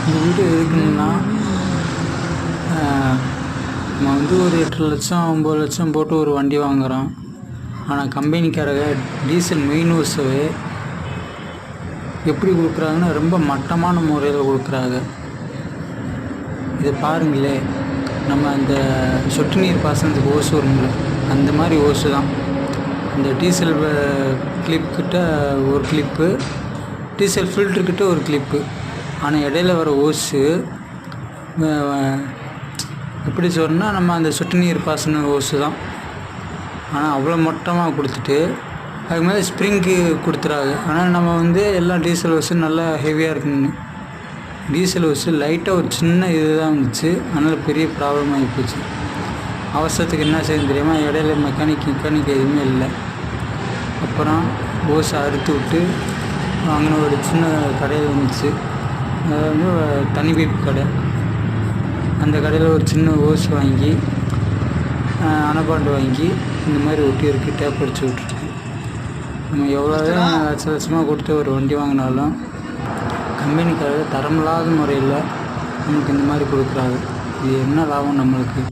இந்த வீடியோ எதுக்குன்னா, நம்ம வந்து ஒரு 8 லட்சம் 9 லட்சம் போட்டு ஒரு வண்டி வாங்குகிறோம். ஆனால் கம்பெனிக்காரங்க டீசல் மெயின் ஓஸவே எப்படி கொடுக்குறாங்கன்னா ரொம்ப மட்டமான முறையில் கொடுக்குறாங்க. இதை பாருங்களே, நம்ம அந்த சொட்டு நீர் பாசனத்துக்கு ஓசு வரும்ல, அந்த மாதிரி ஓசு தான். அந்த டீசல் கிளிப்கிட்ட ஒரு கிளிப்பு, டீசல் ஃபில்ட்ருக்கிட்ட ஒரு கிளிப்பு. ஆனால் இடையில வர ஓஸு எப்படி சொன்னால் நம்ம அந்த சொட்டு நீர் பாசன ஓஸு தான். ஆனால் அவ்வளோ மொட்டமாக கொடுத்துட்டு அதுக்கு மேலே ஸ்ப்ரிங்கு கொடுத்துறாங்க. ஆனால் நம்ம வந்து எல்லாம் டீசல் ஓஸு நல்லா ஹெவியாக இருக்குன்னு, டீசல் ஓஸு லைட்டாக ஒரு சின்ன இது தான் வந்துச்சு. அதனால் பெரிய ப்ராப்ளம் ஆகி போச்சு. அவசரத்துக்கு என்ன செய்யணும் தெரியுமா, இடையில மெக்கானிக் எதுவுமே இல்லை. அப்புறம் ஓஸை அறுத்து விட்டு அங்கே ஒரு சின்ன கடையில் வந்துச்சு, அதாவது தனி பைப்பு கடை. அந்த கடையில் ஒரு சின்ன ஓஸ் வாங்கி அனபாண்டு வாங்கி இந்த மாதிரி ஒட்டியிருக்கு, டேப் அடிச்சு விட்ருக்கு. நம்ம எவ்வளோ லட்சமாக கொடுத்து ஒரு வண்டி வாங்கினாலும் கம்பெனிக்காக தரமில்லாத முறையில் நமக்கு இந்த மாதிரி கொடுக்குறாங்க. இது என்ன லாபம் நம்மளுக்கு?